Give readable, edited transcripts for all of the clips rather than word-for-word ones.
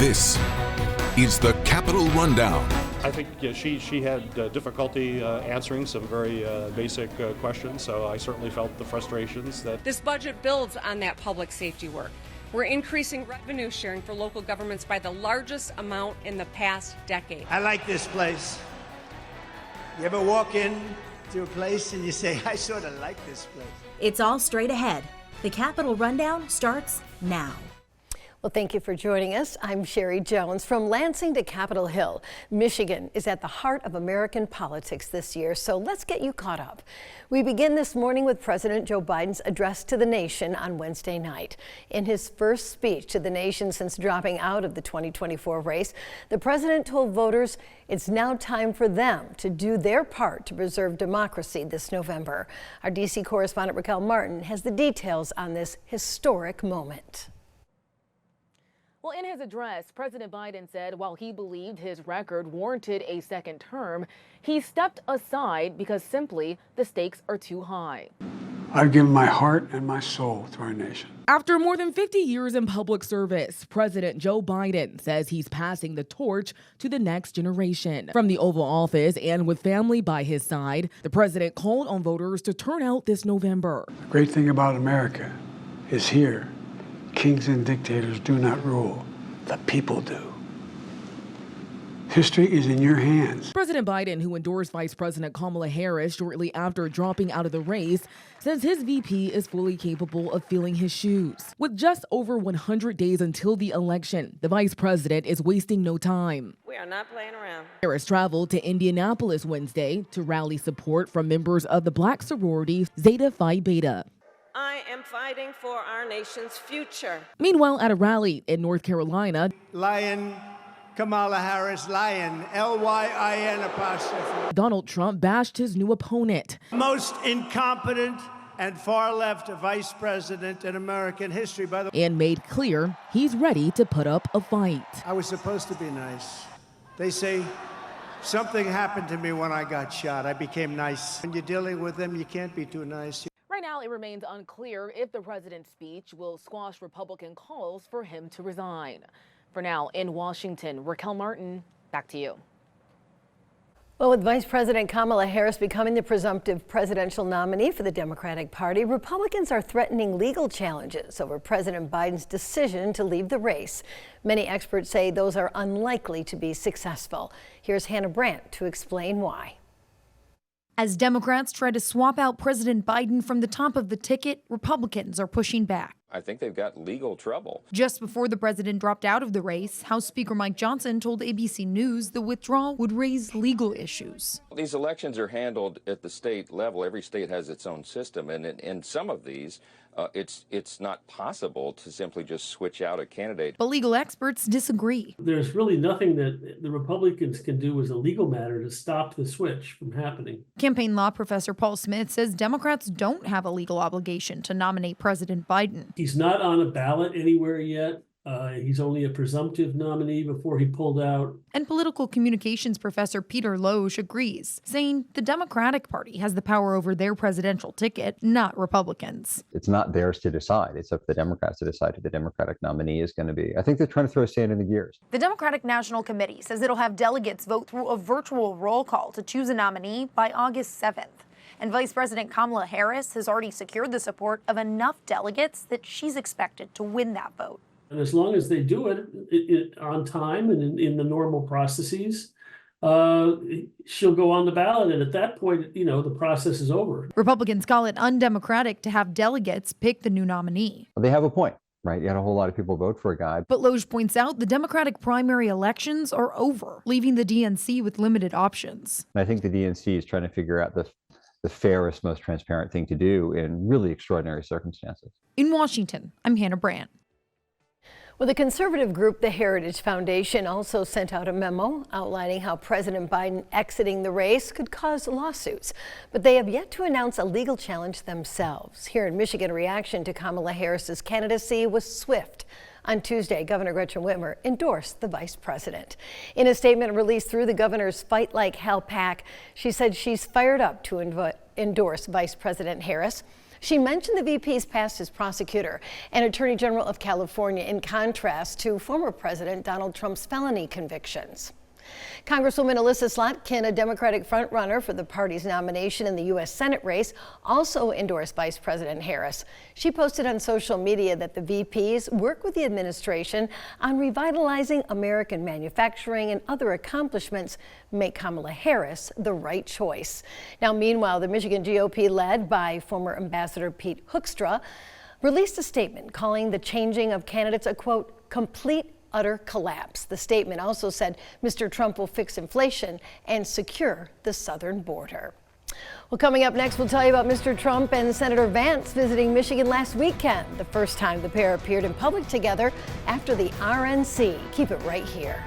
This is the Capitol Rundown. I think she had difficulty answering some very basic questions, so I certainly felt the frustrations that... This budget builds on that public safety work. We're increasing revenue sharing for local governments by the largest amount in the past decade. I like this place. You ever walk in to a place and you say, I sort of like this place? It's all straight ahead. The Capitol Rundown starts now. Well, thank you for joining us. I'm Sherry Jones. From Lansing to Capitol Hill, Michigan is at the heart of American politics this year, so let's get you caught up. We begin this morning with President Joe Biden's address to the nation on Wednesday night. In his first speech to the nation since dropping out of the 2024 race, the president told voters it's now time for them to do their part to preserve democracy this November. Our D.C. correspondent Raquel Martin has the details on this historic moment. Well, in his address, President Biden said while he believed his record warranted a second term, he stepped aside because simply the stakes are too high. I've given my heart and my soul to our nation. After more than 50 years in public service, President Joe Biden says he's passing the torch to the next generation. From the Oval Office and with family by his side, the president called on voters to turn out this November. The great thing about America is here. Kings and dictators do not rule, the people do. History is in your hands. President Biden, who endorsed Vice President Kamala Harris shortly after dropping out of the race, says his VP is fully capable of filling his shoes. With just over 100 days until the election, the vice president is wasting no time. We are not playing around. Harris traveled to Indianapolis Wednesday to rally support from members of the black sorority Zeta Phi Beta. I am fighting for our nation's future. Meanwhile, at a rally in North Carolina, Lion, Kamala Harris, Lion, L-Y-I-N apostrophe. Donald Trump bashed his new opponent. Most incompetent and far left vice president in American history, by the way. And made clear he's ready to put up a fight. I was supposed to be nice. They say something happened to me when I got shot. I became nice. When you're dealing with them, you can't be too nice. Right now, it remains unclear if the president's speech will squash Republican calls for him to resign. For now, in Washington, Raquel Martin, back to you. Well, with Vice President Kamala Harris becoming the presumptive presidential nominee for the Democratic Party, Republicans are threatening legal challenges over President Biden's decision to leave the race. Many experts say those are unlikely to be successful. Here's Hannah Brandt to explain why. As Democrats try to swap out President Biden from the top of the ticket, Republicans are pushing back. I think they've got legal trouble. Just before the president dropped out of the race, House Speaker Mike Johnson told ABC News the withdrawal would raise legal issues. These elections are handled at the state level. Every state has its own system, and in some of these, it's not possible to simply just switch out a candidate. But legal experts disagree. There's really nothing that the Republicans can do as a legal matter to stop the switch from happening. Campaign law professor Paul Smith says Democrats don't have a legal obligation to nominate President Biden. He's not on a ballot anywhere yet. He's only a presumptive nominee before he pulled out. And political communications professor Peter Loesch agrees, saying the Democratic Party has the power over their presidential ticket, not Republicans. It's not theirs to decide. It's up to the Democrats to decide who the Democratic nominee is going to be. I think they're trying to throw sand in the gears. The Democratic National Committee says it'll have delegates vote through a virtual roll call to choose a nominee by August 7th. And Vice President Kamala Harris has already secured the support of enough delegates that she's expected to win that vote. And as long as they do it on time and in the normal processes, she'll go on the ballot. And at that point, the process is over. Republicans call it undemocratic to have delegates pick the new nominee. They have a point, right? You had a whole lot of people vote for a guy. But Loesch points out the Democratic primary elections are over, leaving the DNC with limited options. And I think the DNC is trying to figure out the fairest, most transparent thing to do in really extraordinary circumstances. In Washington, I'm Hannah Brandt. Well, the conservative group, the Heritage Foundation, also sent out a memo outlining how President Biden exiting the race could cause lawsuits. But they have yet to announce a legal challenge themselves. Here in Michigan, reaction to Kamala Harris's candidacy was swift. On Tuesday, Governor Gretchen Whitmer endorsed the vice president. In a statement released through the governor's Fight Like Hell PAC, she said she's fired up to endorse Vice President Harris. She mentioned the VP's past as prosecutor and Attorney General of California, in contrast to former President Donald Trump's felony convictions. Congresswoman Alyssa Slotkin, a Democratic frontrunner for the party's nomination in the U.S. Senate race, also endorsed Vice President Harris. She posted on social media that the VPs work with the administration on revitalizing American manufacturing and other accomplishments make Kamala Harris the right choice. Now, meanwhile, the Michigan GOP, led by former Ambassador Pete Hoekstra, released a statement calling the changing of candidates a, quote, complete utter collapse. The statement also said Mr. Trump will fix inflation and secure the southern border. Well, coming up next, we'll tell you about Mr. Trump and Senator Vance visiting Michigan last weekend, the first time the pair appeared in public together after the RNC. Keep it right here.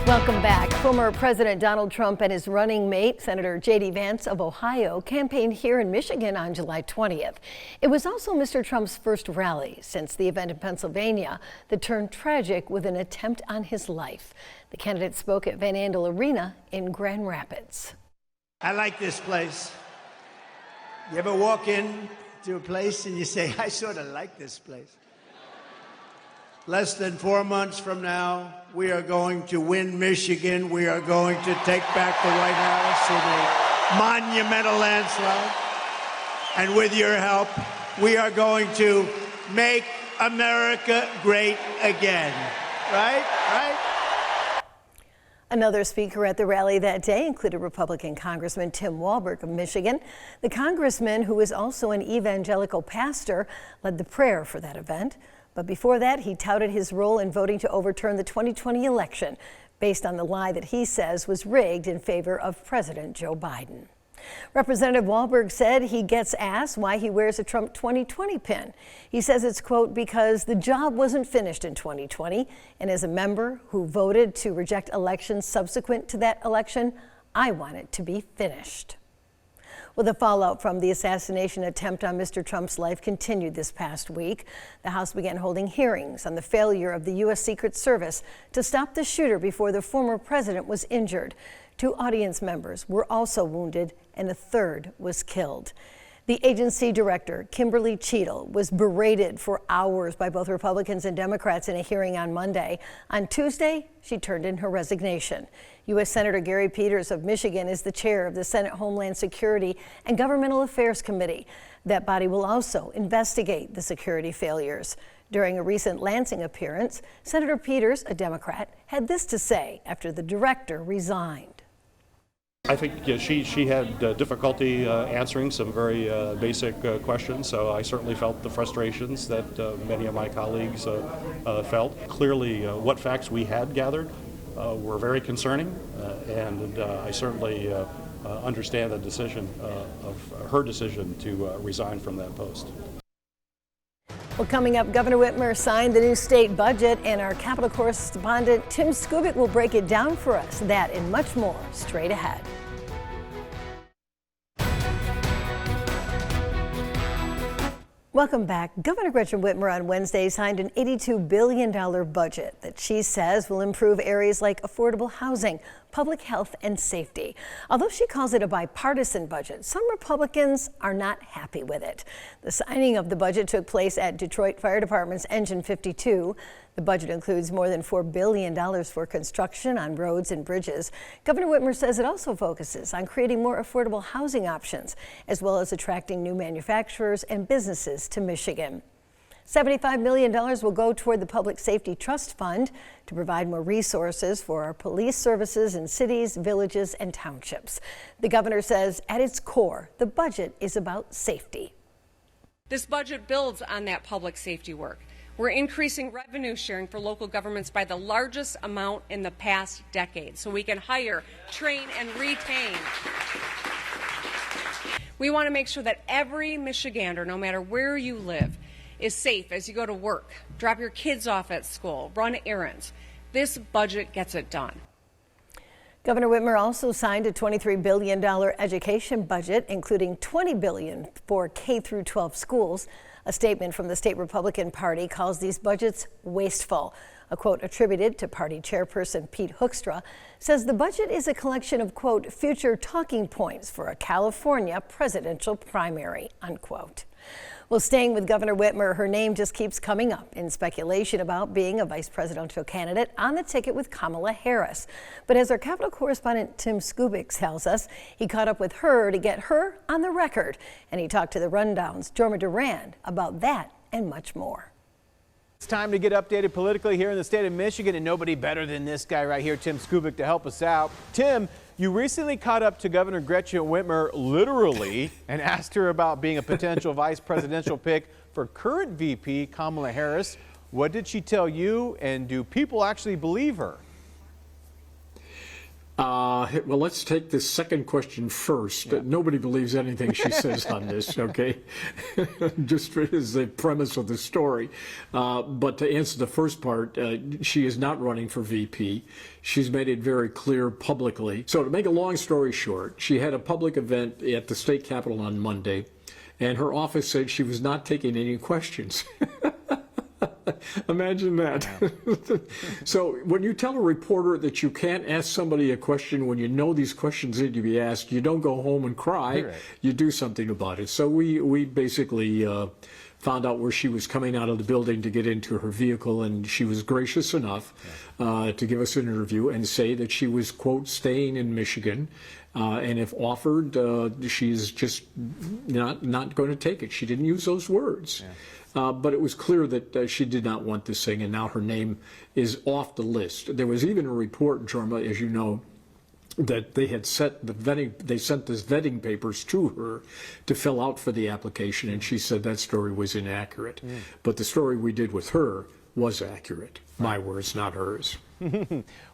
Welcome back. Former President Donald Trump and his running mate, Senator J.D. Vance of Ohio, campaigned here in Michigan on July 20th. It was also Mr. Trump's first rally since the event in Pennsylvania that turned tragic with an attempt on his life. The candidate spoke at Van Andel Arena in Grand Rapids. I like this place. You ever walk in to a place and you say, I sort of like this place? Less than 4 months from now, we are going to win Michigan. We are going to take back the White House in a monumental landslide. And with your help, we are going to make America great again. Right? Right? Another speaker at the rally that day included Republican Congressman Tim Walberg of Michigan. The congressman, who is also an evangelical pastor, led the prayer for that event. But before that, he touted his role in voting to overturn the 2020 election based on the lie that he says was rigged in favor of President Joe Biden. Representative Walberg said he gets asked why he wears a Trump 2020 pin. He says it's, quote, because the job wasn't finished in 2020, and as a member who voted to reject elections subsequent to that election, I want it to be finished. Well, the fallout from the assassination attempt on Mr. Trump's life continued this past week. The House began holding hearings on the failure of the U.S. Secret Service to stop the shooter before the former president was injured. 2 audience members were also wounded, and a third was killed. The agency director, Kimberly Cheadle, was berated for hours by both Republicans and Democrats in a hearing on Monday. On Tuesday, she turned in her resignation. U.S. Senator Gary Peters of Michigan is the chair of the Senate Homeland Security and Governmental Affairs Committee. That body will also investigate the security failures. During a recent Lansing appearance, Senator Peters, a Democrat, had this to say after the director resigned. I think she had difficulty answering some very basic questions, so I certainly felt the frustrations that many of my colleagues felt. Clearly, what facts we had gathered were very concerning, and I certainly understand the decision of her decision to resign from that post. Well, coming up, Governor Whitmer signed the new state budget, and our Capitol correspondent Tim Skubic will break it down for us. That and much more straight ahead. Welcome back. Governor Gretchen Whitmer on Wednesday signed an $82 billion budget that she says will improve areas like affordable housing, public health, and safety. Although she calls it a bipartisan budget, some Republicans are not happy with it. The signing of the budget took place at Detroit Fire Department's Engine 52. The budget includes more than $4 billion for construction on roads and bridges. Governor Whitmer says it also focuses on creating more affordable housing options, as well as attracting new manufacturers and businesses to Michigan. $75 million will go toward the Public Safety Trust Fund to provide more resources for our police services in cities, villages, and townships. The governor says at its core, the budget is about safety. This budget builds on that public safety work. We're increasing revenue sharing for local governments by the largest amount in the past decade, so we can hire, train, and retain. We want to make sure that every Michigander, no matter where you live, is safe as you go to work, drop your kids off at school, run errands. This budget gets it done. Governor Whitmer also signed a $23 billion education budget, including $20 billion for K-12 schools. A statement from the state Republican Party calls these budgets wasteful. A quote attributed to party chairperson Pete Hoekstra says the budget is a collection of, quote, future talking points for a California presidential primary, unquote. Well, staying with Governor Whitmer, her name just keeps coming up in speculation about being a vice presidential candidate on the ticket with Kamala Harris. But as our Capitol correspondent Tim Skubik tells us, he caught up with her to get her on the record. And he talked to the Rundown's Jorma Duran about that and much more. It's time to get updated politically here in the state of Michigan, and nobody better than this guy right here, Tim Skubik, to help us out. Tim, you recently caught up to Governor Gretchen Whitmer literally and asked her about being a potential vice presidential pick for current VP Kamala Harris. What did she tell you, and do people actually believe her? Well, let's take the second question first. Yeah. Nobody believes anything she says on this, okay? Just as the premise of the story. But to answer the first part, she is not running for VP. She's made it very clear publicly. So to make a long story short, she had a public event at the state capitol on Monday, and her office said she was not taking any questions. Imagine that. So when you tell a reporter that you can't ask somebody a question when you know these questions need to be asked, you don't go home and cry. Right. You do something about it. So we basically found out where she was coming out of the building to get into her vehicle, and she was gracious enough to give us an interview and say that she was, quote, staying in Michigan. And if offered, she's just not going to take it. She didn't use those words. Yeah. But it was clear that she did not want this thing, and now her name is off the list. There was even a report, Jorma, as you know, that they had sent this vetting papers to her to fill out for the application, and she said that story was inaccurate. Mm. But the story we did with her was accurate. My words, not hers.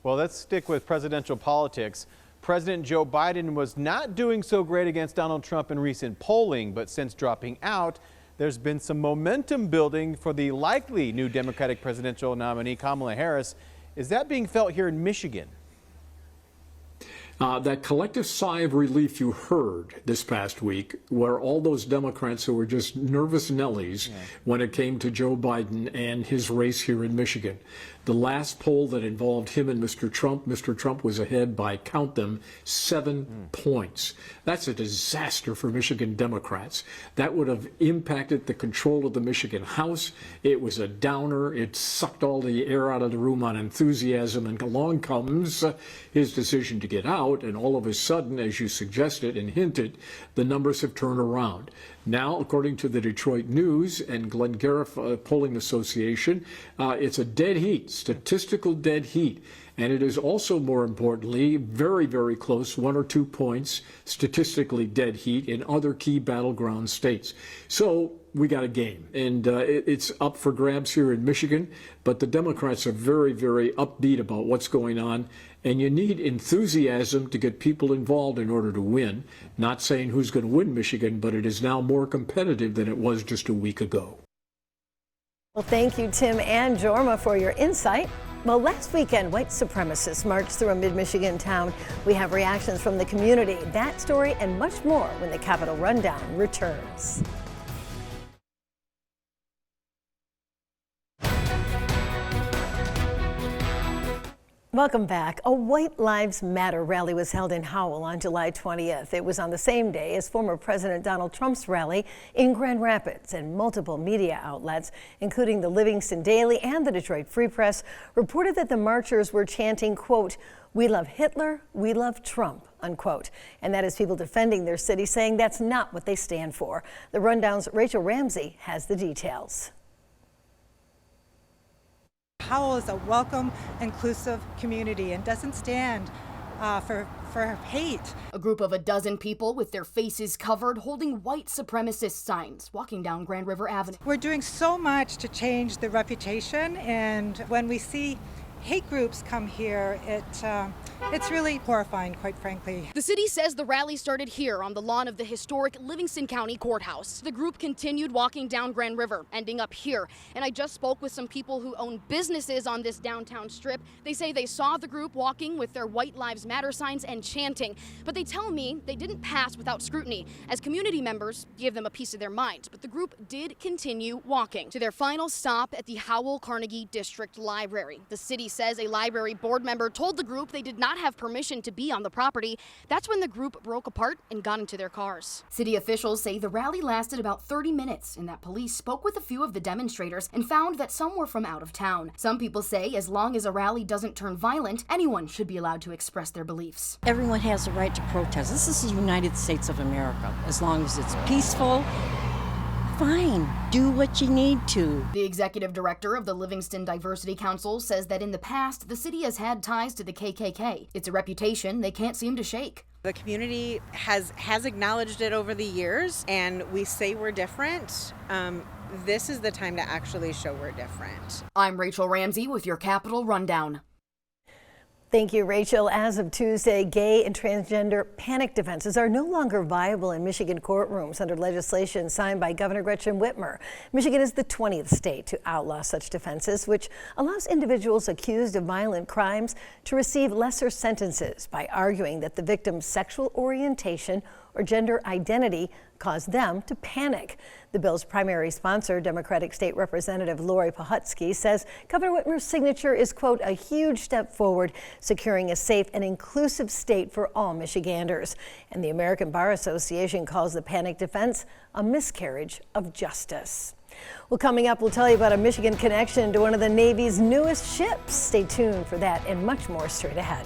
Well, let's stick with presidential politics. President Joe Biden was not doing so great against Donald Trump in recent polling, but since dropping out, there's been some momentum building for the likely new Democratic presidential nominee, Kamala Harris. Is that being felt here in Michigan? That collective sigh of relief you heard this past week, where all those Democrats who were just nervous Nellies when it came to Joe Biden and his race here in Michigan. The last poll that involved him and Mr. Trump was ahead by, count them, 7 points. That's a disaster for Michigan Democrats. That would have impacted the control of the Michigan House. It was a downer. It sucked all the air out of the room on enthusiasm, and along comes his decision to get out, and all of a sudden, as you suggested and hinted, the numbers have turned around. Now, according to the Detroit News and Glengarriff Polling Association, it's a dead heat, statistical dead heat. And it is also, more importantly, very, very close, 1 or 2 points, statistically dead heat in other key battleground states. So we got a game, and it's up for grabs here in Michigan, but the Democrats are very, very upbeat about what's going on. And you need enthusiasm to get people involved in order to win. Not saying who's going to win Michigan, but it is now more competitive than it was just a week ago. Well, thank you, Tim and Jorma, for your insight. Well, last weekend, white supremacists marched through a mid-Michigan town. We have reactions from the community. That story and much more when the Capitol Rundown returns. Welcome back. A White Lives Matter rally was held in Howell on July 20th. It was on the same day as former President Donald Trump's rally in Grand Rapids, and multiple media outlets, including the Livingston Daily and the Detroit Free Press, reported that the marchers were chanting, quote, "We love Hitler, we love Trump," unquote. And that is people defending their city, saying that's not what they stand for. The Rundown's Rachel Ramsey has the details. Howell is a welcome, inclusive community and doesn't stand for hate. A group of a dozen people with their faces covered holding white supremacist signs walking down Grand River Avenue. We're doing so much to change the reputation, and when we see hate groups come here, it's really horrifying, quite frankly. The city says the rally started here on the lawn of the historic Livingston County Courthouse. The group continued walking down Grand River, ending up here. And I just spoke with some people who own businesses on this downtown strip. They say they saw the group walking with their White Lives Matter signs and chanting. But they tell me they didn't pass without scrutiny, as community members gave them a piece of their mind. But the group did continue walking to their final stop at the Howell Carnegie District Library. The city says a library board member told the group they did not have permission to be on the property. That's when the group broke apart and got into their cars. City officials say the rally lasted about 30 minutes and that police spoke with a few of the demonstrators and found that some were from out of town. Some people say as long as a rally doesn't turn violent, anyone should be allowed to express their beliefs. Everyone has a right to protest. This is the United States of America. As long as it's peaceful, fine, do what you need to. The executive director of the Livingston Diversity Council says that in the past, the city has had ties to the KKK. It's a reputation they can't seem to shake. The community has acknowledged it over the years, and we say we're different. This is the time to actually show we're different. I'm Rachel Ramsey with your Capitol Rundown. Thank you, Rachel. As of Tuesday, gay and transgender panic defenses are no longer viable in Michigan courtrooms under legislation signed by Governor Gretchen Whitmer. Michigan is the 20th state to outlaw such defenses, which allows individuals accused of violent crimes to receive lesser sentences by arguing that the victim's sexual orientation or gender identity caused them to panic. The bill's primary sponsor, Democratic State Representative Lori Pahutsky, says Governor Whitmer's signature is, quote, a huge step forward, securing a safe and inclusive state for all Michiganders. And the American Bar Association calls the panic defense a miscarriage of justice. Well, coming up, we'll tell you about a Michigan connection to one of the Navy's newest ships. Stay tuned for that and much more straight ahead.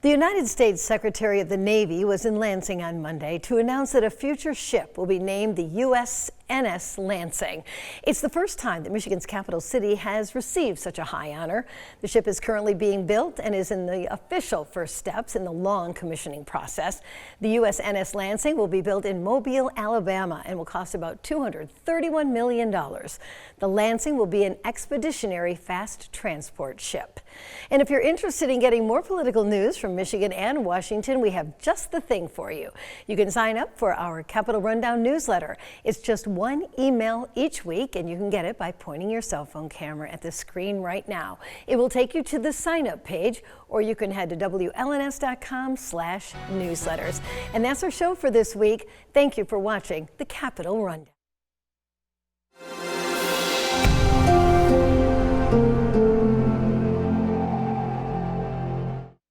The United States Secretary of the Navy was in Lansing on Monday to announce that a future ship will be named the USNS Lancing. It's the first time that Michigan's capital city has received such a high honor. The ship is currently being built and is in the official first steps in the long commissioning process. The USNS Lancing will be built in Mobile, Alabama, and will cost about $231 million. The Lancing will be an expeditionary fast transport ship. And if you're interested in getting more political news from Michigan and Washington, we have just the thing for you. You can sign up for our Capitol Rundown newsletter. It's just one email each week, and you can get it by pointing your cell phone camera at the screen right now. It will take you to the sign-up page, or you can head to WLNS.com/newsletters. And that's our show for this week. Thank you for watching the Capitol Rundown.